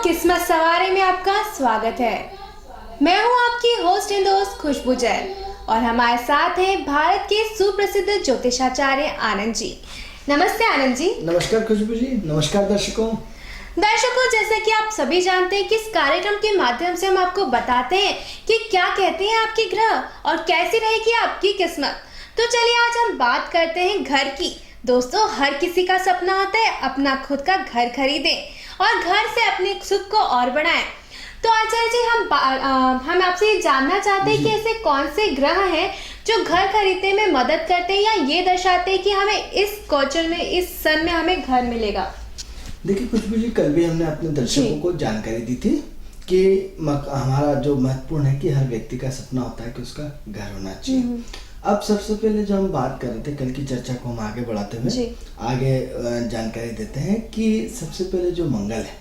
किस्मत सवारी में आपका स्वागत है। मैं हूं आपकी होस्ट एंड दोस्त खुशबू जैन और हमारे साथ हैं भारत के सुप्रसिद्ध ज्योतिषाचार्य आनंद जी। नमस्ते आनंद जी। नमस्कार खुशबू जी। नमस्कार दर्शकों। जैसे कि आप सभी जानते हैं कि इस कार्यक्रम के माध्यम से हम आपको बताते हैं कि क्या कहते हैं आपके ग्रह और कैसी रहेगी आपकी किस्मत। तो चलिए आज हम बात करते हैं घर की। दोस्तों, हर किसी का सपना होता है अपना खुद का घर खरीदें और घर से अपने सुख को और बढ़ाएं। तो आचार्य जी, हम आपसे ये जानना चाहते हैं कि ऐसे कौन से ग्रह हैं जो घर खरीदने में मदद करते हैं या ये दर्शाते हैं कि हमें इस गोचर में, इस सन में हमें घर मिलेगा। देखिए खुशबू जी, कल भी हमने अपने दर्शकों को जानकारी दी थी कि हमारा जो महत्वपूर्ण है कि हर व्यक्ति का सपना होता है कि उसका घर होना चाहिए। अब सबसे पहले जो हम बात कर रहे थे, कल की चर्चा को हम आगे बढ़ाते हुए आगे जानकारी देते हैं कि सबसे पहले जो मंगल है,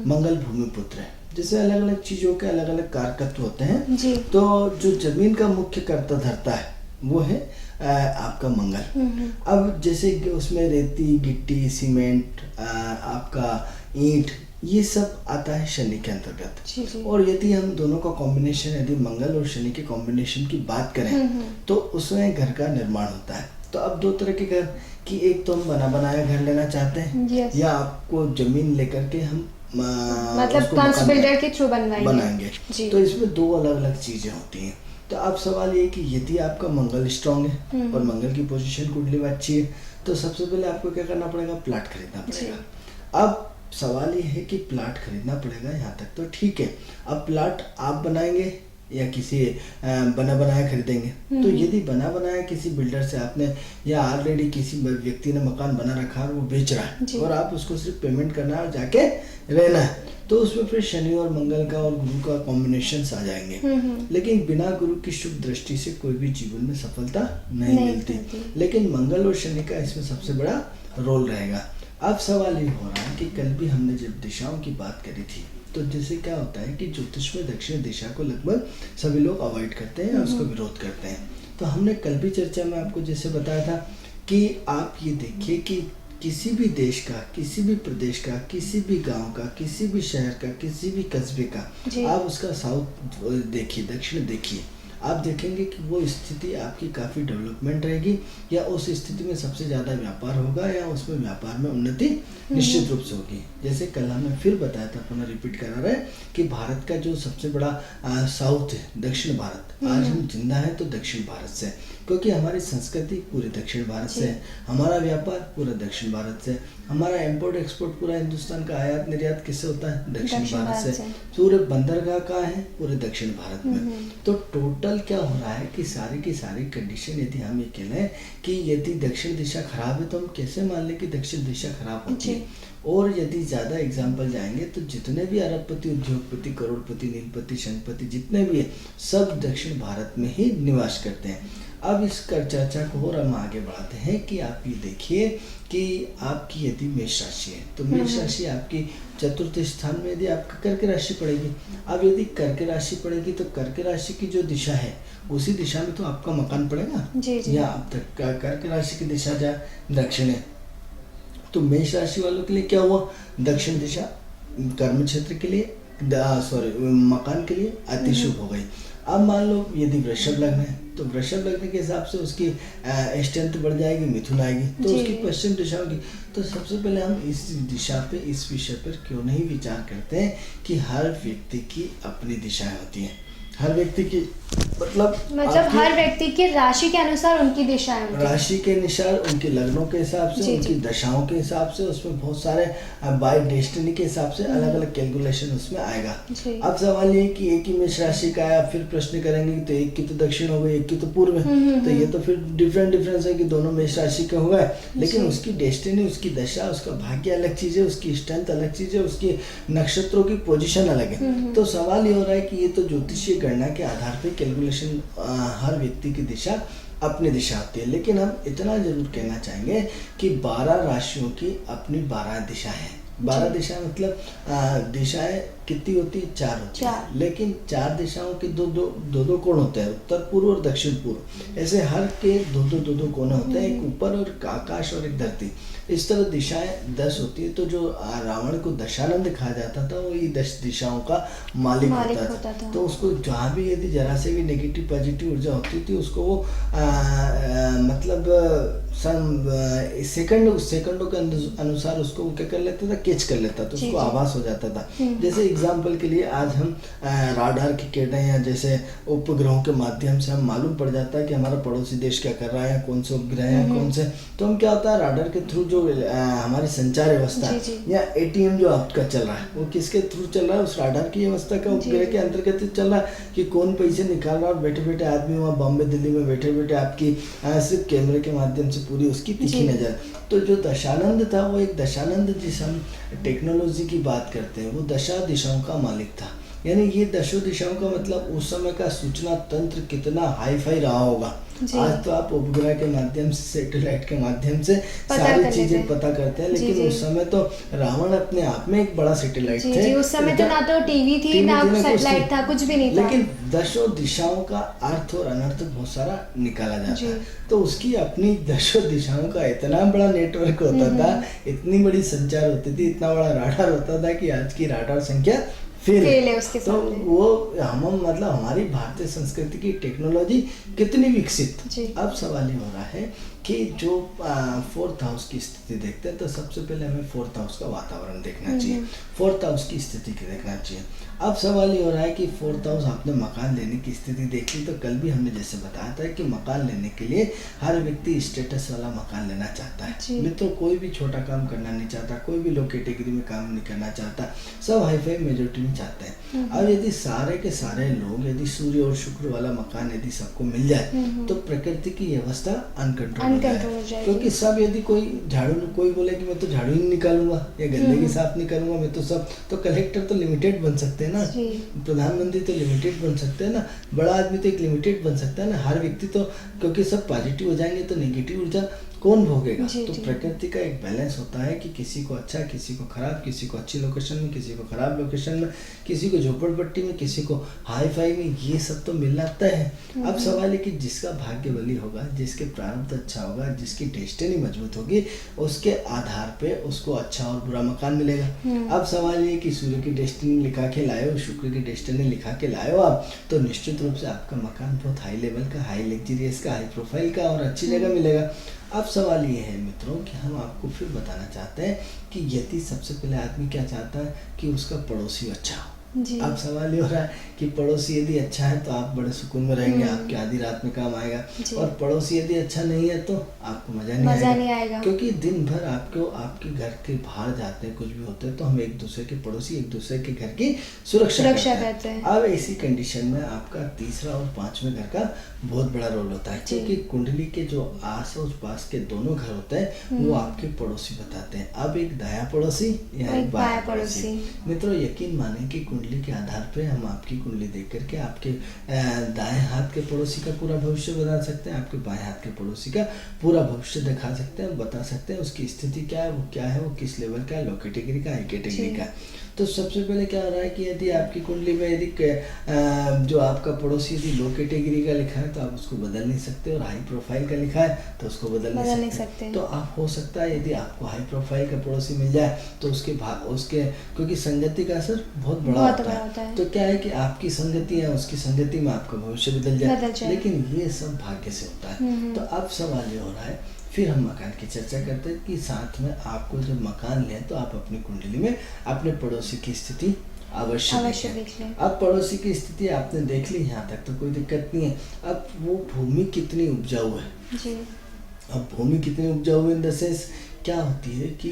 मंगल भूमि पुत्र है। जैसे अलग अलग चीजों के अलग अलग कारकत्व होते हैं, तो जो जमीन का मुख्य कर्ता धरता है वो है आपका मंगल। अब जैसे उसमें रेती, गिट्टी, सीमेंट, आपका ईंट, ये सब आता है शनि के अंतर्गत। और यदि हम दोनों का कॉम्बिनेशन, यदि मंगल और शनि के कॉम्बिनेशन की बात करें तो उसमें घर का निर्माण होता है। तो अब दो तरह के घर की, एक तो हम बना बनाया घर लेना चाहते हैं या आपको जमीन लेकर के हम मतलब बिल्डर के थ्रू बनाएंगे। तो इसमें दो अलग अलग चीजें होती हैं। तो अब सवाल ये कि यदि आपका मंगल स्ट्रांग है और मंगल की पोजीशन कुंडली में अच्छी है तो सबसे पहले आपको क्या करना पड़ेगा, प्लाट खरीदना पड़ेगा। अब सवाल ये है कि प्लाट खरीदना पड़ेगा, यहाँ तक तो ठीक है। अब प्लाट आप बनाएंगे या किसी बना बनाया खरीदेंगे। तो यदि बना बनाया किसी बिल्डर से आपने या ऑलरेडी किसी व्यक्ति ने मकान बना रखा है, वो बेच रहा है और आप उसको सिर्फ पेमेंट करना है और जाके रहना है, तो उसमें फिर शनि और मंगल का और गुरु का कॉम्बिनेशन आ जाएंगे। लेकिन बिना गुरु की शुभ दृष्टि से कोई भी जीवन में सफलता नहीं मिलती। लेकिन मंगल और शनि का इसमें सबसे बड़ा रोल रहेगा। अब सवाल ये हो रहा है कि कल भी हमने जब दिशाओं की बात करी थी, तो जैसे क्या होता है कि ज्योतिष में दक्षिण दिशा को लगभग सभी लोग अवॉइड करते हैं, उसको विरोध करते हैं। तो हमने कल भी चर्चा में आपको जैसे बताया था कि आप ये देखिए कि किसी भी देश का, किसी भी प्रदेश का, किसी भी गांव का, किसी भी शहर का, किसी भी कस्बे का आप उसका साउथ देखिए, दक्षिण देखिए, आप देखेंगे कि वो स्थिति आपकी काफ़ी डेवलपमेंट रहेगी या उस स्थिति में सबसे ज़्यादा व्यापार होगा या उसमें व्यापार में उन्नति निश्चित रूप से होगी। जैसे कल हमने फिर बताया था, पुनः रिपीट करा रहे कि भारत का जो सबसे बड़ा साउथ है, दक्षिण भारत, आज हम जिंदा हैं तो दक्षिण भारत से, क्योंकि हमारी संस्कृति पूरे दक्षिण भारत से है, हमारा व्यापार पूरा दक्षिण भारत से, हमारा इम्पोर्ट एक्सपोर्ट पूरा हिंदुस्तान का आयात निर्यात किससे होता है, दक्षिण भारत से। पूरे बंदरगाह कहाँ है, पूरे दक्षिण भारत में। तो टोटल क्या हो रहा है कि सारी की सारी कंडीशन, यदि हम ये कह लें कि यदि दक्षिण दिशा खराब है तो हम कैसे मान लें कि दक्षिण दिशा खराब होती है। और यदि ज़्यादा एग्जाम्पल जाएंगे तो जितने भी अरबपति, उद्योगपति, करोड़पति, नीलपति, शंखपति जितने भी है, सब दक्षिण भारत में ही निवास करते हैं। अब इस चर्चा को और हम आगे बढ़ाते हैं कि आप ये देखिए कि आपकी यदि मेष राशि है तो मेष राशि आपकी चतुर्थ स्थान में यदि आपका कर्क राशि पड़ेगी। अब यदि कर्क राशि पड़ेगी तो कर्क राशि की जो दिशा है उसी दिशा में तो आपका मकान पड़ेगा या अब तक कर्क राशि की दिशा जाए दक्षिण है, तो मेष राशि वालों के लिए क्या हुआ, दक्षिण दिशा कर्म क्षेत्र के लिए, मकान के लिए अति शुभ हो गई। अब मान लो यदि वृषभ लग्न है तो वृषभ लग्न के हिसाब से उसकी स्ट्रेंथ बढ़ जाएगी, मिथुन आएगी तो उसकी पश्चिम दिशा होगी। तो सबसे पहले हम इस दिशा पे, इस विषय पर क्यों नहीं विचार करते हैं कि हर व्यक्ति की अपनी दिशाएं होती हैं, हर व्यक्ति की मतलब हर व्यक्ति की राशि के अनुसार उनकी दिशाएं, राशि के अनुसार, उनके लग्नों के हिसाब से, उनकी दशाओं के हिसाब से, उसमें बहुत सारे बाय डेस्टिनी के हिसाब से अलग अलग कैलकुलेशन उसमें आएगा। अब सवाल ये कि एक ही मेष राशि का है, आप फिर प्रश्न करेंगे तो एक की तो दक्षिण हो गई, एक की तो पूर्व है, तो ये तो फिर डिफरेंस है कि दोनों मेष राशि के हो गए, लेकिन उसकी डेस्टिनी, उसकी दशा, उसका भाग्य अलग चीज है, उसकी स्ट्रेंथ अलग चीज है, उसकी नक्षत्रों की पोजिशन अलग है। तो सवाल ये हो रहा है कि ये तो ज्योतिषीय गणना के आधार पर कैलकुलेशन, हर व्यक्ति की दिशा अपनी दिशा होती है। लेकिन हम इतना जरूर कहना चाहेंगे कि 12 राशियों की अपनी 12 दिशा है। 12 दिशा मतलब दिशाएं कितनी होती है? 4 होती है। लेकिन 4 दिशाओं के दो कोण होते हैं, उत्तर पूर्व और दक्षिण पूर्व। ऐसे हर के दो कोने होते हैं, एक ऊपर और एक आकाश और एक धरती। इस तरह दिशाएं 10 होती है। तो जो रावण को दशानंद कहा जाता था, वो ये 10 दिशाओं का मालिक होता था। तो उसको जहाँ भी यदि जरा से भी नेगेटिव पॉजिटिव ऊर्जा होती थी, उसको वो मतलब सेकंडों के अनुसार उसको क्या कर लेता था? कैच कर लेता था, उसको आभास हो जाता था। जैसे एग्जाम्पल के लिए आज हम राडार की किरणें या जैसे उपग्रहों के माध्यम से हम मालूम पड़ जाता है कि हमारा पड़ोसी देश क्या कर रहा है, कौन से उपग्रह है, कौन से। तो हम क्या होता है, राडार के थ्रू जो हमारी संचार व्यवस्था या ATM जो आपका चल रहा है, वो किसके थ्रू चल रहा है? उस राडार की व्यवस्था का उपग्रह के अंतर्गत चल रहा है कि कौन पैसे निकाल रहा है। और बैठे बैठे आदमी वहाँ बॉम्बे दिल्ली में बैठे बैठे आपकी सिर्फ कैमरे के माध्यम से पूरी उसकी तिखी नजर। तो जो दशानंद था, वो एक दशानंद, जिस हम टेक्नोलॉजी की बात करते हैं, वो 10 दिशाओं का मालिक था। यानी ये 10 दिशाओं का मतलब उस समय का सूचना तंत्र कितना हाई फाई रहा होगा। आज तो आप उपग्रह के माध्यम से, सैटेलाइट के माध्यम से सारी चीजें पता करते हैं, लेकिन उस समय तो रावण अपने आप में एक बड़ा सैटेलाइट थे। उस समय तो ना तो टीवी थी, ना सैटेलाइट था, कुछ भी नहीं था। लेकिन 10 दिशाओं का अर्थ और अनर्थ बहुत सारा निकाला जाता है। तो उसकी अपनी 10 दिशाओं का इतना बड़ा नेटवर्क होता था, इतनी बड़ी संचार होती थी, इतना बड़ा राडार होता था कि आज की राडार संख्या फेल है उसके सामने। तो वो हम मतलब हमारी भारतीय संस्कृति की टेक्नोलॉजी कितनी विकसित। अब सवाल ये हो रहा है कि जो 4th हाउस की स्थिति देखते हैं, तो सबसे पहले हमें 4th हाउस का वातावरण देखना चाहिए, 4th हाउस की स्थिति की देखना चाहिए। अब सवाल ये हो रहा है कि 4th हाउस आपने मकान लेने की स्थिति देख ली, तो कल भी हमने जैसे बताया था कि मकान लेने के लिए हर व्यक्ति स्टेटस वाला मकान लेना चाहता है। मित्रों, कोई भी छोटा काम करना नहीं चाहता, कोई भी लो कैटेगरी में काम नहीं करना चाहता, सब हाईफाई मेजोरिटी में चाहते हैं। अब यदि सारे के सारे लोग, यदि सूर्य और शुक्र वाला मकान यदि सबको मिल जाए, तो प्रकृति की व्यवस्था अनकंट्रोल हो जाए। क्योंकि सब यदि कोई बोले कि मैं तो झाड़ू ही नहीं निकालूंगा या गंदगी की साफ नहीं करूंगा, मैं तो सब, तो कलेक्टर तो लिमिटेड बन सकते हैं ना, प्रधानमंत्री तो लिमिटेड बन सकते हैं ना, बड़ा आदमी तो एक लिमिटेड बन सकता है ना, हर व्यक्ति तो, क्योंकि सब पॉजिटिव हो जाएंगे तो नेगेटिव ऊर्जा कौन भोगेगा? तो प्रकृति का एक बैलेंस होता है कि किसी को अच्छा, किसी को खराब, किसी को अच्छी लोकेशन में, किसी को खराब लोकेशन में, किसी को झोपड़पट्टी में, किसी को हाई फाई में, ये सब तो मिलना तय है। अब सवाल है कि जिसका भाग्य बली होगा, जिसके प्रारब्ध अच्छा होगा, जिसकी डेस्टिनी मजबूत होगी, उसके आधार पे उसको अच्छा और बुरा मकान मिलेगा। अब सवाल ये कि सूर्य की डेस्टिनी लिखा के लाए हो, शुक्र की डेस्टिनी लिखा के लाए हो आप, तो निश्चित रूप से आपका मकान बहुत हाई लेवल का, हाई लग्जरियस का, हाई प्रोफाइल का और अच्छी जगह मिलेगा। अब सवाल ये है मित्रों कि हम आपको फिर बताना चाहते हैं कि यदि सबसे पहले आदमी क्या चाहता है कि उसका पड़ोसी अच्छा हो। अब सवाल ये हो रहा है कि पड़ोसी यदि अच्छा है तो आप बड़े सुकून में रहेंगे, आपकी आधी रात में काम आएगा, और पड़ोसी यदि अच्छा नहीं है तो आपको मजा नहीं आएगा। क्योंकि दिन भर आपके घर के बाहर जाते हैं, कुछ भी होते हैं, तो हम एक दूसरे के पड़ोसी, एक दूसरे के घर की सुरक्षा करते हैं। अब ऐसी कंडीशन में आपका तीसरा और 5वें घर का बहुत बड़ा रोल होता है, क्योंकि कुंडली के जो आस और पास के दोनों घर होते हैं वो आपके पड़ोसी बताते हैं। अब एक दाया पड़ोसी या एक बाया पड़ोसी। मित्रों, यकीन माने कि कुंडली के आधार पे हम आपकी कुंडली देख करके आपके दाएं हाथ के पड़ोसी का पूरा भविष्य बता सकते हैं, आपके बाएं हाथ के पड़ोसी का पूरा भविष्य दिखा सकते हैं, बता सकते हैं उसकी स्थिति क्या है, वो किस लेवल का है, लो कैटेगरी का, हाई कैटेगरी का। तो सबसे पहले क्या हो रहा है कि यदि आपकी कुंडली में यदि जो आपका पड़ोसी यदि लो कैटेगरी का लिखा है तो आप उसको बदल नहीं सकते, और हाई प्रोफाइल का लिखा है तो उसको बदल नहीं सकते। तो आप हो सकता है यदि आपको हाई प्रोफाइल का पड़ोसी मिल जाए तो उसके क्योंकि संगति का असर बहुत बड़ा होता है। तो क्या है कि आपकी संगति है, उसकी संगति में आपका भविष्य बदल जाए, लेकिन ये सब भाग्य से होता है। तो अब सवाल ये हो रहा है, फिर हम मकान की चर्चा करते हैं कि साथ में आपको जब मकान लें तो आप अपनी कुंडली में अपने पड़ोसी की स्थिति अवश्य देख लें। अब पड़ोसी की स्थिति आपने देख ली, यहाँ तक तो कोई दिक्कत नहीं है। अब वो भूमि कितनी उपजाऊ है जी। अब भूमि कितनी उपजाऊ है इन द सेंस क्या होती है कि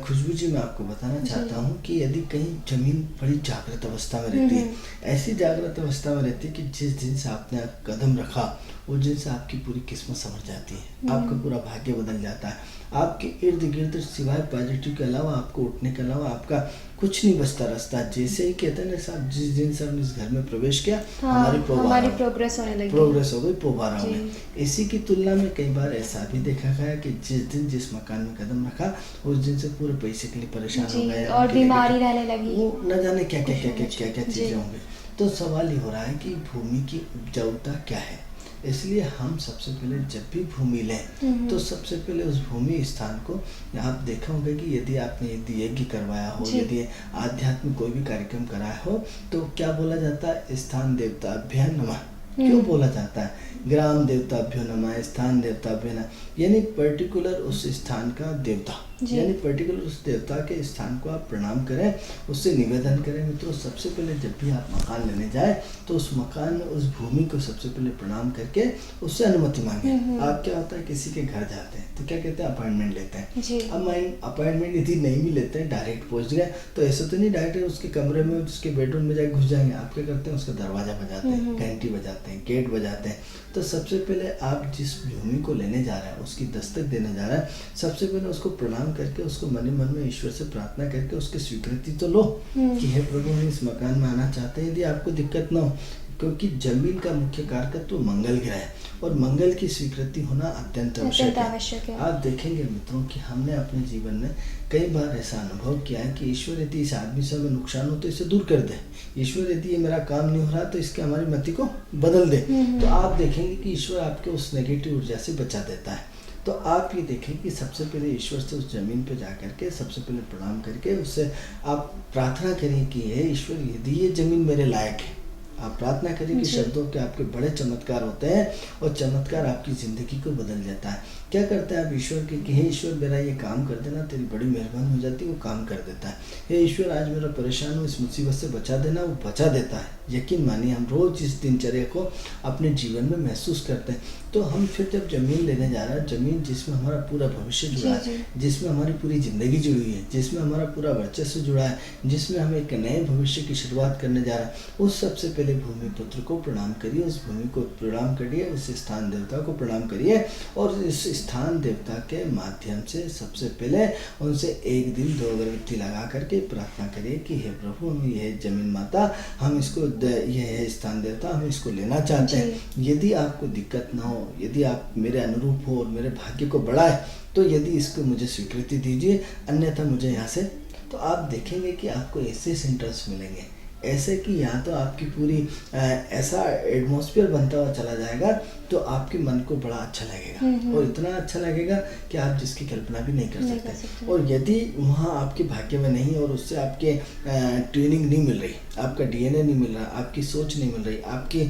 खुशबू जी मैं आपको बताना चाहता हूँ कि यदि कहीं जमीन बड़ी जागृत अवस्था में रहती है, ऐसी जागृत अवस्था में रहती है कि जिस दिन से आपने कदम रखा उस दिन से आपकी पूरी किस्मत संवर जाती है, आपका पूरा भाग्य बदल जाता है। आपके इर्द गिर्द सिवाय पॉजिटिव के अलावा, आपको उठने के अलावा आपका कुछ नहीं बचता रास्ता। जैसे ही कहते हैं ना साहब, जिस दिन से हमने इस घर में प्रवेश किया, हमारी प्रोग्रेस होने लगी, प्रोग्रेस हो गई, पोबारा हो गई। इसी की तुलना में कई बार ऐसा भी देखा गया कि जिस दिन जिस मकान में कदम रखा, उस दिन से पूरे पैसे के लिए परेशान हो गए और बीमारी रहने लगी, वो न जाने क्या क्या चीजें होंगी। तो सवाल ये हो रहा है कि भूमि की उपजाऊता क्या है। इसलिए हम सबसे पहले जब भी भूमि लें तो सबसे पहले उस भूमि स्थान को, आप देखा होगा कि यदि आपने यज्ञ करवाया हो, यदि आध्यात्मिक कोई भी कार्यक्रम कराया हो, तो क्या बोला जाता है, स्थान देवताभ्य नमः। क्यों बोला जाता है? ग्राम देवताभ्यो नमः, स्थान देवताभ्यो नमः, यानी पर्टिकुलर उस स्थान का देवता, यानी पर्टिकुलर उस देवता के स्थान को आप प्रणाम करें, उससे निवेदन करें। मित्रों, सबसे पहले जब भी आप मकान लेने जाए तो उस मकान में उस भूमि को सबसे पहले प्रणाम करके उससे अनुमति मांगे। आप क्या होता है, किसी के घर जाते हैं तो क्या कहते हैं, अपॉइंटमेंट लेते हैं। अब अपॉइंटमेंट यदि नहीं भी लेते हैं, डायरेक्ट पहुंच गए, तो ऐसा तो नहीं डायरेक्ट उसके कमरे में, उसके बेडरूम में जाके घुस जाएंगे। आप क्या करते हैं, उसका दरवाजा बजाते हैं, घंटी बजाते हैं, गेट बजाते हैं। तो सबसे पहले आप जिस भूमि को लेने जा रहे हैं, उसकी दस्तक देने जा रहे हैं, सबसे पहले उसको प्रणाम करके, उसको मन में ईश्वर से प्रार्थना करके उसकी स्वीकृति तो लो कि हे प्रभु, हम इस मकान में आना चाहते हैं, यदि आपको दिक्कत ना हो। क्योंकि जमीन का मुख्य कारक तो मंगल ग्रह है और मंगल की स्वीकृति होना अत्यंत आवश्यक है। आप देखेंगे मित्रों कि हमने अपने जीवन में कई बार ऐसा अनुभव किया है कि ईश्वर यदि इस आदमी से हमें नुकसान हो तो इसे दूर कर दे, ईश्वर यदि ये मेरा काम नहीं हो रहा तो इसके हमारी मति को बदल दे। तो आप देखेंगे कि ईश्वर आपके उस नेगेटिव ऊर्जा से बचा देता है। तो आप ये देखें कि सबसे पहले ईश्वर से उस जमीन पे जा करके सबसे पहले प्रणाम करके उससे आप प्रार्थना करें कि हे ईश्वर, यदि ये जमीन मेरे लायक है। आप प्रार्थना करें कि शब्दों के आपके बड़े चमत्कार होते हैं और चमत्कार आपकी ज़िंदगी को बदल जाता है। क्या करता है आप ईश्वर के कि हे ईश्वर, मेरा ये काम कर देना, तेरी बड़ी मेहरबानी हो जाती है, वो काम कर देता है। हे ईश्वर, आज मेरा परेशान हूँ, इस मुसीबत से बचा देना, वो बचा देता है। यकीन मानिए, हम रोज़ इस दिनचर्या को अपने जीवन में महसूस करते हैं। तो हम फिर जब ज़मीन लेने जा रहे हैं, ज़मीन जिसमें हमारा पूरा भविष्य जुड़ा है, जिसमें हमारी पूरी ज़िंदगी जुड़ी हुई है, जिसमें हमारा पूरा वर्चस्व जुड़ा है, जिसमें हम एक नए भविष्य की शुरुआत करने जा रहे हैं, उस सबसे पहले भूमि पुत्र को प्रणाम करिए, उस भूमि को प्रणाम करिए, उस स्थान देवता को प्रणाम करिए और इस स्थान देवता के माध्यम से सबसे पहले उनसे 1 दिन 2 अगरबत्ती लगा करके प्रार्थना करिए कि हे प्रभु, हम ये जमीन माता, हम इसको, ये है स्थान देवता, हम इसको लेना चाहते हैं। यदि आपको दिक्कत ना हो, यदि आप मेरे अनुरूप हो और मेरे भाग्य को बढ़ाए, तो यदि इसको मुझे स्वीकृति दीजिए, अन्यथा मुझे यहाँ से। तो आप देखेंगे कि आपको ऐसे सेंटर्स मिलेंगे, ऐसे कि यहाँ तो आपकी पूरी ऐसा एटमॉस्फेयर बनता हुआ चला जाएगा, तो आपके मन को बड़ा अच्छा लगेगा और इतना अच्छा लगेगा कि आप जिसकी कल्पना भी नहीं कर सकते। और यदि वहाँ आपके भाग्य में नहीं और उससे आपके ट्रेनिंग नहीं मिल रही, आपका डीएनए नहीं मिल रहा, आपकी सोच नहीं मिल रही, आपकी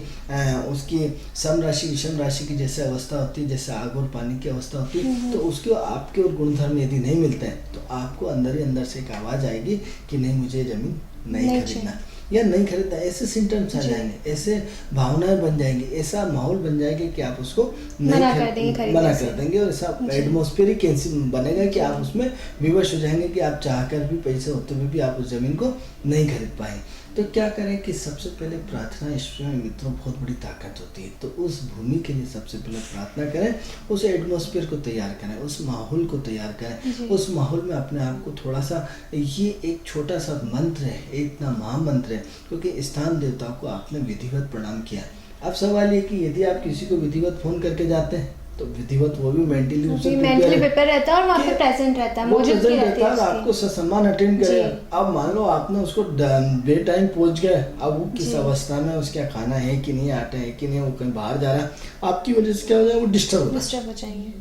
उसकी सम राशि विषम राशि की जैसे अवस्था होती है, जैसे आग और पानी की अवस्था होती है, तो उसके आपके और गुणधर्म यदि नहीं मिलते हैं, तो आपको अंदर ही अंदर से एक आवाज़ आएगी कि नहीं, मुझे ज़मीन नहीं खरीदना या नहीं खरीदना। ऐसे सिम्टम्स आ जाएंगे, ऐसे भावनाएं बन जाएंगी, ऐसा माहौल बन जाएगा कि आप उसको मना कर देंगे और ऐसा एटमॉस्फेयर कैसे बनेगा कि आप उसमें विवश हो जाएंगे कि आप चाहकर भी, पैसे होते हुए भी आप उस जमीन को नहीं खरीद पाए। तो क्या करें कि सबसे पहले प्रार्थना, ईश्वर में मित्रों बहुत बड़ी ताकत होती है। तो उस भूमि के लिए सबसे पहले प्रार्थना करें, उस एटमॉस्फेयर को तैयार करें, उस माहौल को तैयार करें, उस माहौल में अपने आप को थोड़ा सा, ये एक छोटा सा मंत्र है, इतना महामंत्र है, क्योंकि स्थान देवताओं को आपने विधिवत प्रणाम किया। अब सवाल ये कि यदि आप किसी को विधिवत फोन करके जाते हैं तो विधिवत वो भी मेंटली प्रिपेयर रहता है और वहाँ पे प्रेजेंट रहता है, मौजूद रहता है, आपको सम्मान अटेंड करेगा। अब मान लो आपने उसको बे टाइम पहुंच गए, अब वो किस अवस्था में, उसका खाना है कि नहीं, आटा है कि नहीं, वो कहीं बाहर जा रहा है, आपकी वजह से क्या हो जाएगा, वो डिस्टर्ब हो जाएंगे।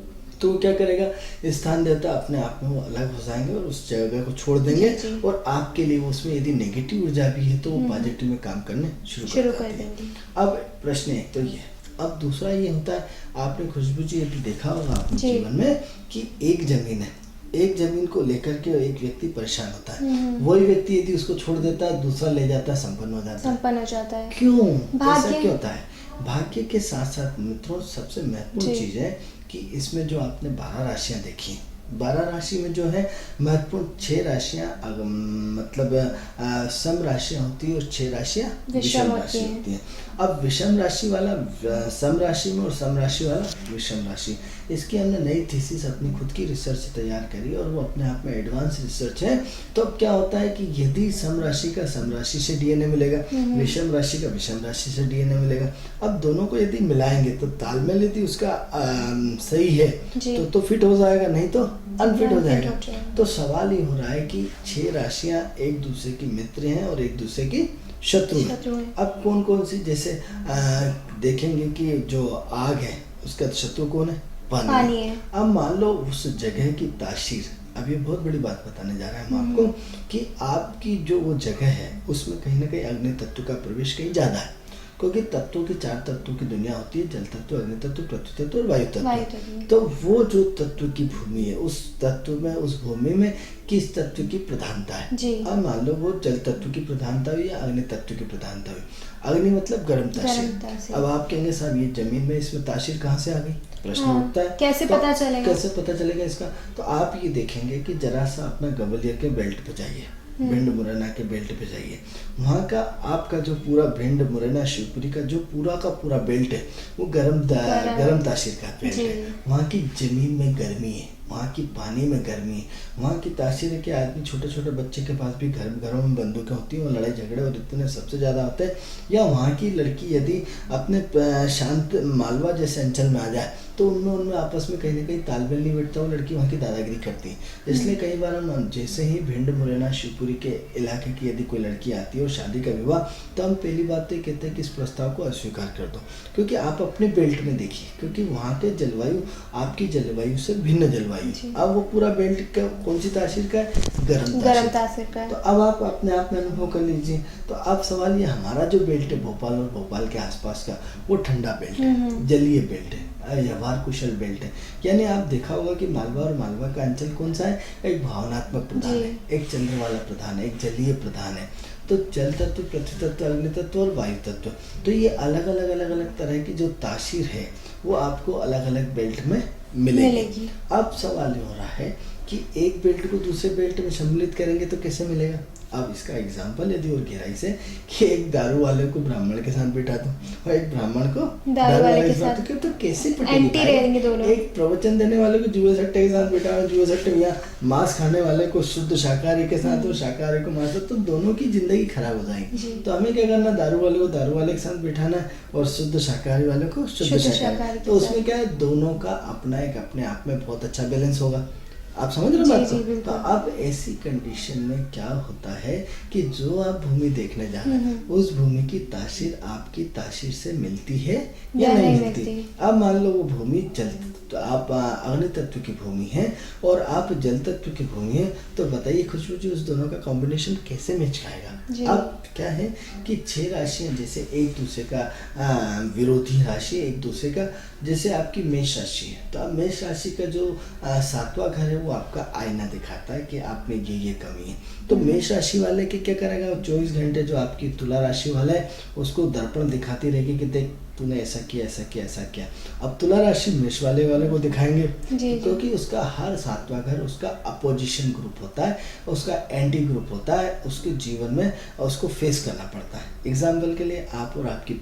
तो क्या करेगा, स्थान देवता अपने आप में वो अलग हो जाएंगे और उस जगह को छोड़ देंगे और आपके लिए उसमें यदि नेगेटिव ऊर्जा भी है तो वो पॉजिटिव में काम करने शुरू कर देंगे। अब प्रश्न है तो ये, अब दूसरा ये होता है, आपने खुशबू जी यदि देखा होगा अपने जीवन में कि एक जमीन है, एक जमीन को लेकर के एक व्यक्ति परेशान होता है, वही व्यक्ति यदि उसको छोड़ देता है, दूसरा ले जाता है, संपन्न हो जाता है। क्यों, ऐसा क्यों होता है? भाग्य के साथ साथ मित्रों सबसे महत्वपूर्ण चीज है कि इसमें जो आपने 12 राशियां देखी, 12 राशि में जो है महत्वपूर्ण 6 राशियां मतलब सम राशियां होती है और 6 राशियां विषम राशि होती हैं। अब विषम राशि वाला सम राशि में और सम राशि वाला विषम राशि, इसकी हमने नई थीसिस अपनी खुद की रिसर्च से तैयार करी और वो अपने आप में एडवांस रिसर्च है। तो अब क्या होता है कि यदि सम राशि का सम राशि से डीएनए मिलेगा, विषम राशि का विषम राशि से डीएनए मिलेगा। अब दोनों को यदि मिलाएंगे तो तालमेल यदि उसका सही है तो फिट हो जाएगा, नहीं तो अनफिट हो जाएगा। तो सवाल ये हो रहा है कि 6 राशियां एक दूसरे की मित्र हैं और एक दूसरे की शत्रु हैं। अब कौन कौन सी, जैसे देखेंगे कि जो आग है उसका शत्रु कौन है? पानी है। अब मान लो उस जगह की तासीर, अब ये बहुत बड़ी बात बताने जा रहा है हम आपको कि आपकी जो वो जगह है उसमें कहीं ना कहीं अग्नि तत्व का प्रवेश कहीं ज्यादा है, क्योंकि तत्वों की 4 तत्वों की दुनिया होती है, जल तत्व, अग्नि तत्व, पृथ्वी तत्व और वायु तत्व। तो वो जो तत्व की भूमि है उस तत्व में, उस भूमि में किस तत्व की प्रधानता है? अब मान लो वो जल तत्व की प्रधानता हुई या अग्नि तत्व की प्रधानता हुई। अग्नि मतलब गर्म तासीर। अब आप कहेंगे साहब ये जमीन में इसमें तासीर कहाँ से आ गई? प्रश्न उठता है, कैसे पता चलेगा? कैसे पता चलेगा इसका? तो आप ये देखेंगे कि जरा सा अपना ग्वालियर के बेल्ट पे जाइए, भिंड मुरैना के बेल्ट पे जाइए, वहाँ का आपका जो पूरा भिंड मुरैना शिवपुरी का जो पूरा का पूरा बेल्ट है वो गरम तासीर का बेल्ट है। वहाँ की जमीन में गर्मी है, वहाँ की पानी में गर्मी है, वहाँ की तासीर है कि आदमी, छोटे छोटे बच्चे के पास भी घरों में बंदूकें होती हैं और लड़ाई झगड़े और इतने सबसे ज़्यादा होते हैं। या वहाँ की लड़की यदि अपने शांत मालवा जैसे अंचल में आ जाए तो उनमें आपस में कहीं ना कहीं तालमेल नहीं बैठता, वो लड़की वहाँ की दादागिरी करती है। इसलिए कई बार हम जैसे ही भिंड मुरैना शिवपुरी के इलाके की यदि कोई लड़की आती है और शादी का विवाह, तो हम पहली बात तो ये कहते हैं कि इस प्रस्ताव को अस्वीकार कर दो, क्योंकि आप अपने बेल्ट में देखिए, क्योंकि वहाँ के जलवायु आपकी जलवायु से भिन्न जलवायु। अब वो पूरा बेल्ट का कौन सी तासीर का है? गर्म तासीर का। तो अब आप अपने आप में अनुभव कर लीजिए। तो अब सवाल ये, हमारा जो बेल्ट है भोपाल और भोपाल के आसपास का, वो ठंडा बेल्ट है, जलीय बेल्ट है, व्यवहार कुशल बेल्ट है। यानी आप देखा होगा कि मालवा और मालवा का अंचल कौन सा है? एक भावनात्मक प्रधान है, एक चंद्र वाला प्रधान है, एक जलीय प्रधान है। तो जल तत्व, पृथ्वी तत्व, अग्नि तत्व और वायु तत्व, तो ये अलग अलग तरह की जो तासीर है वो आपको अलग अलग बेल्ट में मिलेगी। अब सवाल ये हो रहा है कि एक बेल्ट को दूसरे बेल्ट में सम्मिलित करेंगे तो कैसे मिलेगा? अब इसका एग्जाम्पल यदि और गहराई से, कि एक दारू वाले को ब्राह्मण के साथ बिठा दो और एक ब्राह्मण को दारू वाले के साथ, तो कैसे पटेंगे दोनों? एक प्रवचन देने वाले को जुए सट्टे के साथ बिठा, जुए सट्टे या मांस खाने वाले को शुद्ध शाकाहारी के साथ और शाकाहारी को मांस, तो दोनों की जिंदगी खराब हो जाएगी। तो हमें क्या करना? दारू वाले को दारू वाले के साथ बिठाना और शुद्ध शाकाहारी वाले को शुद्ध शाकाहारी। तो उसमें क्या है, दोनों का अपना एक अपने आप में बहुत अच्छा बैलेंस होगा। आप समझ रहे हो बात को? तो अब ऐसी कंडीशन में क्या होता है कि जो आप भूमि देखने जा रहे हैं उस भूमि की तासीर आपकी तासीर से मिलती है या नहीं मिलती? अब मान लो वो भूमि जल, तो आप अग्नि तत्व की भूमि है और आप जल तत्व की भूमि है, तो बताइए खुशबू जी उस दोनों का कॉम्बिनेशन कैसे मैच खाएगा? अब क्या है कि 6 राशियां जैसे एक दूसरे का विरोधी राशि, एक दूसरे का, जैसे आपकी मेष राशि है, तो अब मेष राशि का जो 7वां घर है वो आपका आईना दिखाता है कि आप में ये कमी है। तो मेष राशि वाले के क्या करेगा? 24 घंटे जो आपकी तुला राशि वाला है उसको दर्पण दिखाती रहेगी कि देख तूने ऐसा किया, ऐसा किया, ऐसा किया। अब तुला राशि मेष वाले को दिखाएंगे, क्योंकि उसका हर 7वां घर उसका अपोजिशन ग्रुप होता है, उसका एंटी ग्रुप होता है उसके जीवन में, और उसको फेस करना पड़ता है। एग्जाम्पल के लिए आप और आपकी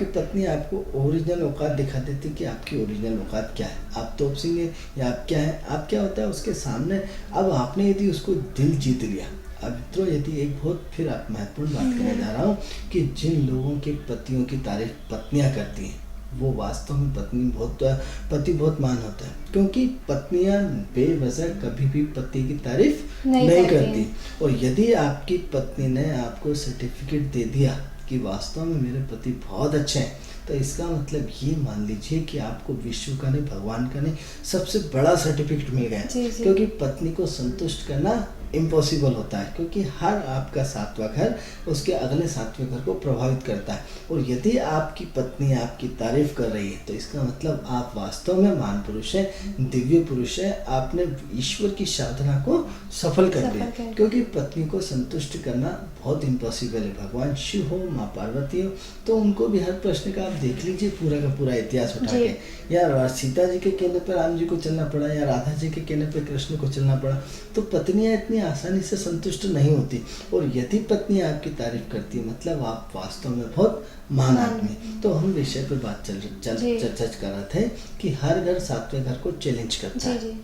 पत्नी आपको ओरिजिनल औकात दिखा देती कि आपकी ओरिजिनल औकात क्या है, आप तोप सिंह है या आप क्या है, आप क्या होता है उसके सामने। अब आपने यदि उसको दिल जीत लिया, अब मित्रों यदि एक बहुत फिर आप महत्वपूर्ण बात करने जा रहा हूँ कि जिन लोगों के पतियों की तारीफ पत्नियां करती हैं वो वास्तव में पति बहुत मान होता है, क्योंकि पत्नियां बेवजह कभी भी पति की तारीफ नहीं करती। और यदि आपकी पत्नी ने आपको सर्टिफिकेट दे दिया कि वास्तव में मेरे पति बहुत अच्छे हैं, तो इसका मतलब ये मान लीजिए कि आपको विश्व का नहीं, भगवान का नहीं, सबसे बड़ा सर्टिफिकेट मिल गया। क्योंकि पत्नी को संतुष्ट करना इम्पॉसिबल होता है, क्योंकि हर आपका सातवां घर उसके अगले सातवें घर को प्रभावित करता है। और यदि आपकी पत्नी आपकी तारीफ कर रही है तो इसका मतलब आप वास्तव में महान पुरुष है, दिव्य पुरुष है, आपने ईश्वर की साधना को सफल कर दिया। क्योंकि पत्नी को संतुष्ट करना बहुत इम्पॉसिबल है। भगवान शिव हो, माँ पार्वती हो, तो उनको भी हर प्रश्न का आप देख लीजिए पूरा का पूरा इतिहास उठा के, या सीता जी के कहने पर राम जी को चलना पड़ा, या राधा जी के कहने पर कृष्ण को चलना पड़ा। तो पत्नियां इतनी आसानी से संतुष्ट नहीं होती। और यदि पत्नी आपकी तारीफ करती है मतलब आप वास्तव में बहुत महान आदमी। तो हम विषय पर बात चर्चा कर रहे थे कि हर घर सातवें घर को चैलेंज करता है,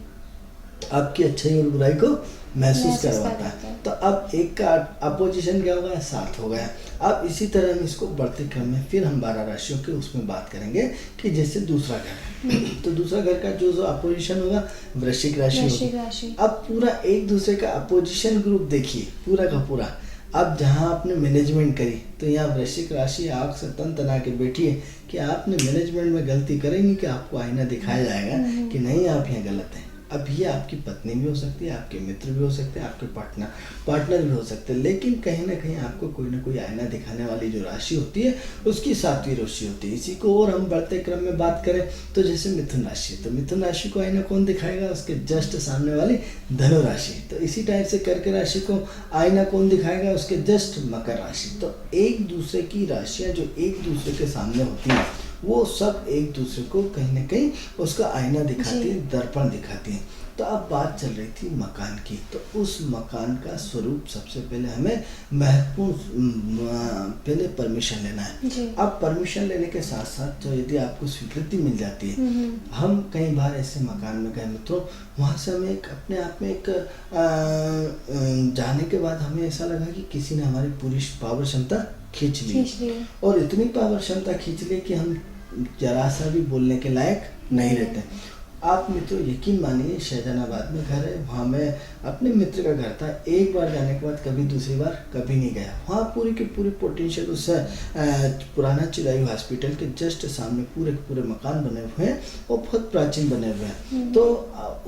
आपकी अच्छाई और बुराई को महसूस करवाता है। तो अब एक का अपोजिशन क्या होगा, 7 हो गया। अब इसी तरह हम इसको बढ़ते क्रम में फिर हम 12 राशियों के उसमें बात करेंगे कि जैसे दूसरा घर है तो दूसरा घर का जो अपोजिशन होगा वृश्चिक राशि होगी। अब पूरा एक दूसरे का अपोजिशन ग्रुप देखिए पूरा का पूरा। अब जहाँ आपने मैनेजमेंट करी तो यहाँ वृश्चिक राशि आग से तन तना के बैठी है कि आपने मैनेजमेंट में गलती करेंगे कि आपको आईना दिखाया जाएगा कि नहीं आप यहाँ गलत हैं। अब ये आपकी पत्नी भी हो सकती है, आपके मित्र भी हो सकते हैं, आपके पार्टनर भी हो सकते हैं, लेकिन कहीं ना कहीं आपको कोई ना कोई आईना दिखाने वाली जो राशि होती है उसकी 7वीं राशि होती है। इसी को और हम बढ़ते क्रम में बात करें तो जैसे मिथुन राशि, तो मिथुन राशि को आईना कौन दिखाएगा, उसके जस्ट सामने वाली धनु राशि। तो इसी टाइप से कर्क राशि को आईना कौन दिखाएगा, उसके जस्ट मकर राशि। तो एक दूसरे की राशियाँ जो एक दूसरे के सामने होती हैं वो सब एक दूसरे को कहीं ना कहीं उसका आईना दिखाती है, दर्पण दिखाती है। तो अब बात चल रही थी मकान की, तो उस मकान का स्वरूप सबसे पहले हमें महत्वपूर्ण पहले परमिशन लेना है। अब परमिशन लेने के साथ साथ जो यदि आपको स्वीकृति मिल जाती है, हम कई बार ऐसे मकान में गए मित्रों, वहाँ से हमें एक अपने आप में एक जाने के बाद हमें ऐसा लगा कि किसी ने हमारी पूरी पावर क्षमता खींच ली और इतनी पावर क्षमता खींच ली कि हम जरा सा भी बोलने के लायक नहीं रहते। आप मित्रों यकीन मानिए शहजानाबाद में घर है, वहाँ मैं अपने मित्र का घर था, एक बार जाने के बाद कभी दूसरी बार कभी नहीं गया। वहाँ पूरी की पूरी पोटेंशियल उस पुराना चिरायु हॉस्पिटल के जस्ट सामने पूरे के पूरे मकान बने हुए हैं और बहुत प्राचीन बने हुए हैं। तो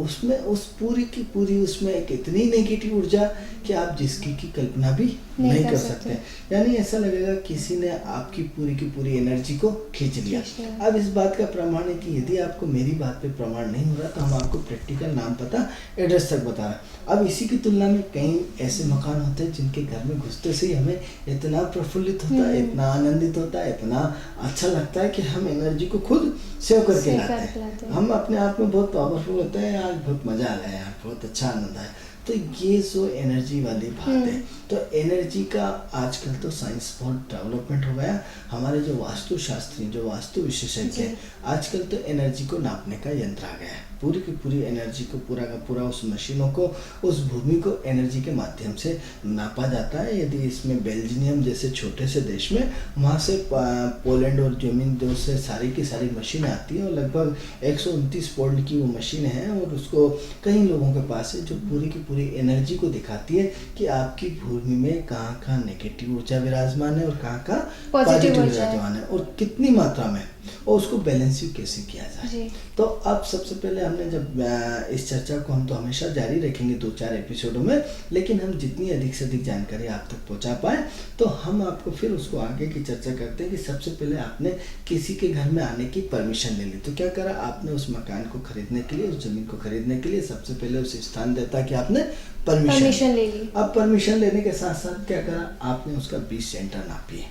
उसमें उस पूरी की पूरी उसमें एक इतनी नेगेटिव ऊर्जा कि आप जिसकी की कल्पना भी नहीं कर सकते। यानी ऐसा लगेगा किसी ने आपकी की पूरी एनर्जी को खींच लिया। अब इस बात का प्रमाण है कि यदि आपको मेरी बात पे प्रमाण नहीं हो रहा तो हम आपको प्रैक्टिकल नाम पता एड्रेस तक बता रहे हैं। अब इसी की तुलना में कई ऐसे मकान होते हैं जिनके घर में घुसते से ही हमें इतना प्रफुल्लित होता है, इतना आनंदित होता है, इतना अच्छा लगता है कि हम एनर्जी को खुद सेव करके लाते हैं। हम अपने आप में बहुत पावरफुल होते हैं, आज बहुत मजा आ गया यार, बहुत अच्छा आनंद आया। तो ये जो एनर्जी वाली बात है, तो एनर्जी का आजकल तो साइंस बहुत डेवलपमेंट हो गया। हमारे जो वास्तु शास्त्री, जो वास्तु विशेषज्ञ हैं, आजकल तो एनर्जी को नापने का यंत्र आ गया है। पूरी की पूरी एनर्जी को पूरा का पूरा उस मशीनों को, उस भूमि को एनर्जी के माध्यम से नापा जाता है। यदि इसमें बेल्जियम जैसे छोटे से देश में, वहाँ से पोलैंड और जर्मनी दो से सारी की सारी मशीनें आती हैं और लगभग 129 वोल्ट की वो मशीनें हैं और उसको कई लोगों के पास है जो पूरी की पूरी एनर्जी को दिखाती है कि आपकी भूमि में कहाँ कहाँ नेगेटिव ऊर्जा विराजमान है और कहाँ कहाँ पॉजिटिव विराजमान है और कितनी मात्रा में, और उसको बैलेंस कैसे किया जाए। तो अब सबसे पहले हमने जब इस चर्चा को हम तो हमेशा जारी रखेंगे 2-4 एपिसोडों में, लेकिन हम जितनी अधिक से अधिक जानकारी आप तक पहुंचा पाए तो हम आपको फिर उसको आगे की चर्चा करते हैं कि सबसे पहले आपने किसी के घर में आने की परमिशन ले ली। तो क्या करा आपने, उस मकान को खरीदने के लिए, उस जमीन को खरीदने के लिए सबसे पहले उस स्थान देवता की आपने परमिशन ले ली। अब परमिशन लेने के साथ साथ क्या करा आपने, उसका 20 सेंटर नापी।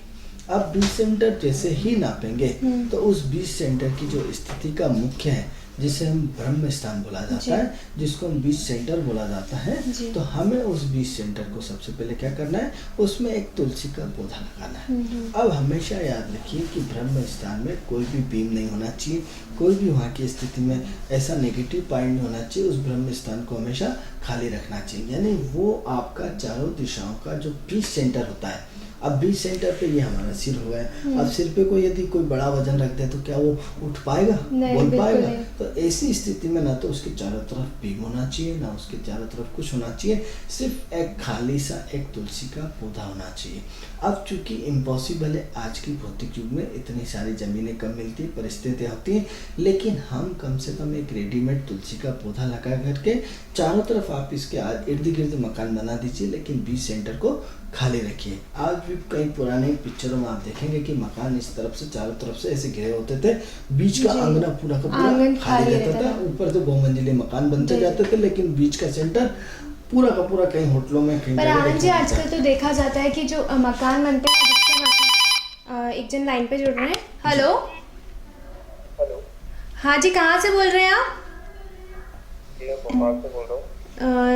अब 20 सेंटर जैसे ही नापेंगे तो उस 20 सेंटर की जो स्थिति का मुख्य है, जिसे हम ब्रह्म स्थान बोला जाता है, जिसको हम 20 सेंटर बोला जाता है, तो हमें उस 20 सेंटर को सबसे पहले क्या करना है, उसमें एक तुलसी का पौधा लगाना है। अब हमेशा याद रखिए कि ब्रह्म स्थान में कोई भी बीम नहीं होना चाहिए, कोई भी वहाँ की स्थिति में ऐसा नेगेटिव पॉइंट नहीं होना चाहिए। उस ब्रह्म स्थान को हमेशा खाली रखना चाहिए। यानी वो आपका चारों दिशाओं का जो 20 सेंटर होता है अब बीच सेंटर पे ये हमारा सिर हो गया। अब सिर पे कोई यदि कोई बड़ा वजन रख दे तो क्या वो उठ पाएगा, बोल पाएगा? तो ऐसी स्थिति में ना तो उसके चारों तरफ भीग होना चाहिए, ना उसके चारों तरफ कुछ होना चाहिए, सिर्फ एक खाली सा एक तुलसी का पौधा होना चाहिए। अब चूंकि इम्पॉसिबल है, आज की भौतिक युग में इतनी सारी जमीनें कम मिलती, परिस्थितियाँ होती हैं, लेकिन हम कम से कम एक रेडीमेड तुलसी का पौधा लगा करके चारों तरफ आप इसके इर्द गिर्द मकान बना दीजिए, लेकिन बीच सेंटर को खाली रखिए। आज भी कई पुराने पिक्चरों में आप देखेंगे कि मकान इस तरफ से चारों तरफ से ऐसे घिरे होते थे, बीच का आंगना पूरा का पूरा खाली रहता था। ऊपर तो बहुमंजिले मकान बनते जाते थे, लेकिन बीच का सेंटर पूरा का पूरा कई होटलों में कहीं पर आनंद जी आजकल तो देखा जाता है कि जो मकान बनते हैं, एक जन लाइन पे जुड़ रहे हैं। हेलो हेलो, हाँ जी, कहाँ से बोल रहे हैं आप? जी मैं भोपाल से बोल रहा हूँ।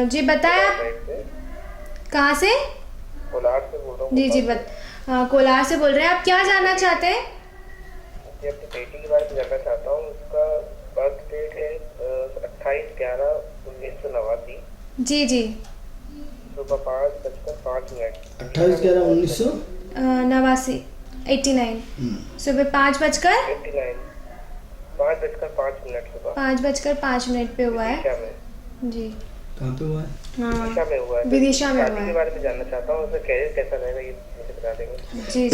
जी बताएं आप कहाँ से? कोलार से बोल रहा हूँ। जी कोलार से बोल रहे हैं। आप क्या जानना चाहते हैं? जी अपनी बेटी के बारे में जानना चाहता हूँ। उसका बर्थ डेट है 28/11/1989। जी सुबह 5:05 28/11/1989। 89 सुबह 5:05 सुबह 5:05 पे हुआ है। विदिशा में। जी कहाँ पे हुआ है? विदिशा में हुआ है। विदिशा में शादी हुआ के है। बारे में जानना चाहता हूँ, उसका कैरियर कैसा रहेगा ये मुझे बता देंगे? जी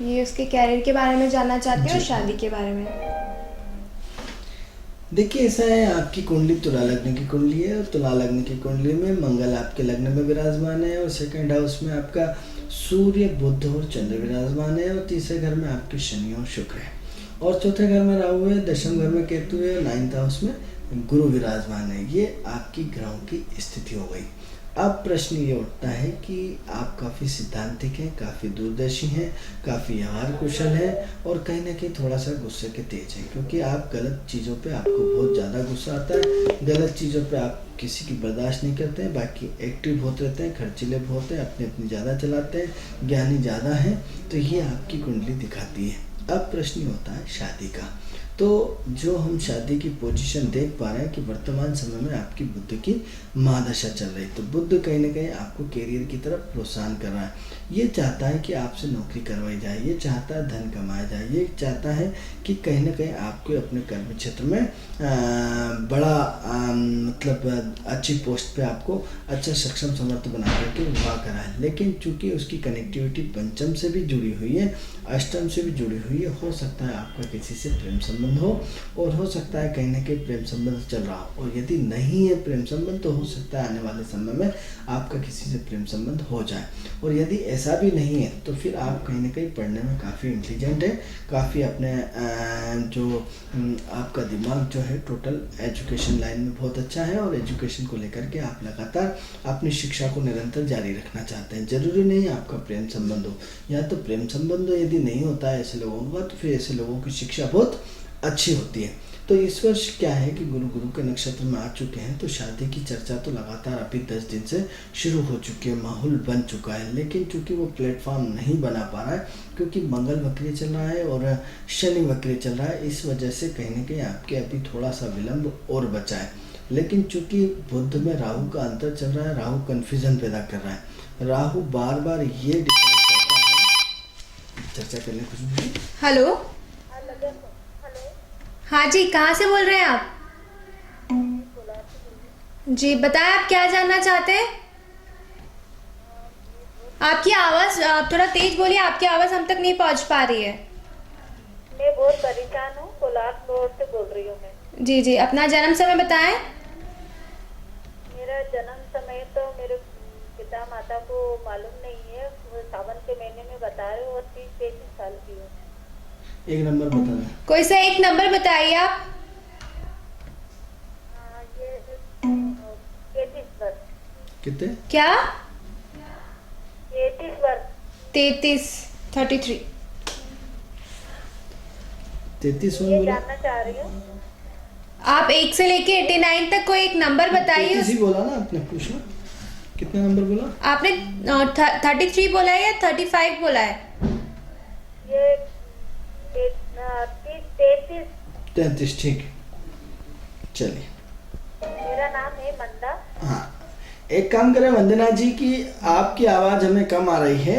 ये उसके कैरियर के बारे में जानना चाहते हैं और शादी के बारे में। देखिए ऐसा है, आपकी कुंडली तुला लग्न की कुंडली है, और तुला लग्न की कुंडली में मंगल आपके लग्न में विराजमान है, और सेकंड हाउस में आपका सूर्य, बुध और चंद्र विराजमान है, और तीसरे घर में आपके शनि और शुक्र है, और चौथे घर में राहु है, दशम घर में केतु है, और 9th हाउस में गुरु विराजमान है। ये आपकी ग्रहों की स्थिति हो गई। अब प्रश्न ये उठता है कि आप काफ़ी सिद्धांतिक हैं, काफ़ी दूरदर्शी हैं, काफ़ी व्यवहार कुशल हैं, और कहीं ना कहीं थोड़ा सा गुस्से के तेज हैं, क्योंकि आप गलत चीज़ों पे आपको बहुत ज़्यादा गुस्सा आता है, गलत चीज़ों पे आप किसी की बर्दाश्त नहीं करते हैं। बाकी एक्टिव बहुत रहते हैं, खर्चीले बहुत हैं, अपनी ज़्यादा चलाते हैं, ज्ञानी ज़्यादा हैं, तो ये आपकी कुंडली दिखाती है। अब प्रश्न होता है शादी का। तो जो हम शादी की पोजीशन देख पा रहे हैं कि वर्तमान समय में आपकी बुध की महादशा चल रही है, तो बुध कहीं ना कहीं आपको कैरियर की तरफ प्रोत्साहन कर रहा है। ये चाहता है कि आपसे नौकरी करवाई जाए, ये चाहता है धन कमाया जाए, ये चाहता है कि कहीं ना कहीं आपको अपने कर्म क्षेत्र में बड़ा मतलब अच्छी पोस्ट पे आपको अच्छा सक्षम समर्थ बना करके विवाह कराए। लेकिन चूंकि उसकी कनेक्टिविटी पंचम से भी जुड़ी हुई है, अष्टम से भी जुड़ी हुई है, हो सकता है आपका किसी से प्रेम संबंध हो, और हो सकता है कहीं ना कहीं प्रेम संबंध चल रहा हो, और यदि नहीं है प्रेम संबंध तो हो सकता है आने वाले समय में आपका किसी से प्रेम संबंध हो जाए। और यदि ऐसा भी नहीं है तो फिर आप कहीं ना कहीं पढ़ने में काफ़ी इंटेलिजेंट है, काफ़ी अपने जो आपका दिमाग जो है टोटल एजुकेशन लाइन में बहुत अच्छा है, और एजुकेशन को लेकर के आप लगातार अपनी शिक्षा को निरंतर जारी रखना चाहते हैं। जरूरी नहीं आपका प्रेम संबंध हो, या तो प्रेम संबंध यदि नहीं होता है ऐसे लोगों का, तो फिर ऐसे लोगों की शिक्षा बहुत अच्छी होती है। तो इस वर्ष क्या है कि गुरु के नक्षत्र में आ चुके हैं, तो शादी की चर्चा तो लगातार अभी 10 दिन से शुरू हो चुकी है, माहौल बन चुका है, लेकिन चूंकि वो प्लेटफॉर्म नहीं बना पा रहा है, क्योंकि मंगल वक्री चल रहा है और शनि वक्री चल रहा है, इस वजह से कहीं ना कहीं आपके अभी थोड़ा सा विलंब और बचा है। लेकिन चूंकि बुध में राहु का अंतर चल रहा है, राहु कन्फ्यूजन पैदा कर रहा है, राहु बार बार ये डिसाइड करता है। चर्चा करने कुछ। हेलो हाँ जी, कहाँ से बोल रहे हैं आप? जी बताएं, आप क्या जानना चाहते हैं? आपकी आवाज़ आप थोड़ा तेज बोलिए, आपकी आवाज़ हम तक नहीं पहुँच पा रही है। मैं बहुत परेशान हूँ, कोलार फ्लोर से बोल रही हूँ मैं। जी अपना जन्म समय बताएं। मेरा जन्म समय तो मेरे पिता माता को मालूम नहीं है, वो सावन के महीने में बता रहे हो, और 30-33 साल की हूँ। एक नंबर बता दें। कोई सा एक नंबर बताइए आप। ये 33 वर्ष। कितने? क्या? 33 वर्ष। 33 33 ये जानना चाह रही हूँ। आप 1 से लेके 89 तक कोई एक नंबर बताइए। 33 ही बोला ना आपने, पूछना कितना नंबर बोला आपने? 33 बोला है या 35 बोला है? ये 33। ठीक, चलिए। मेरा नाम है मंदा। हाँ, एक काम करें वंदना जी कि आपकी आवाज़ हमें कम आ रही है,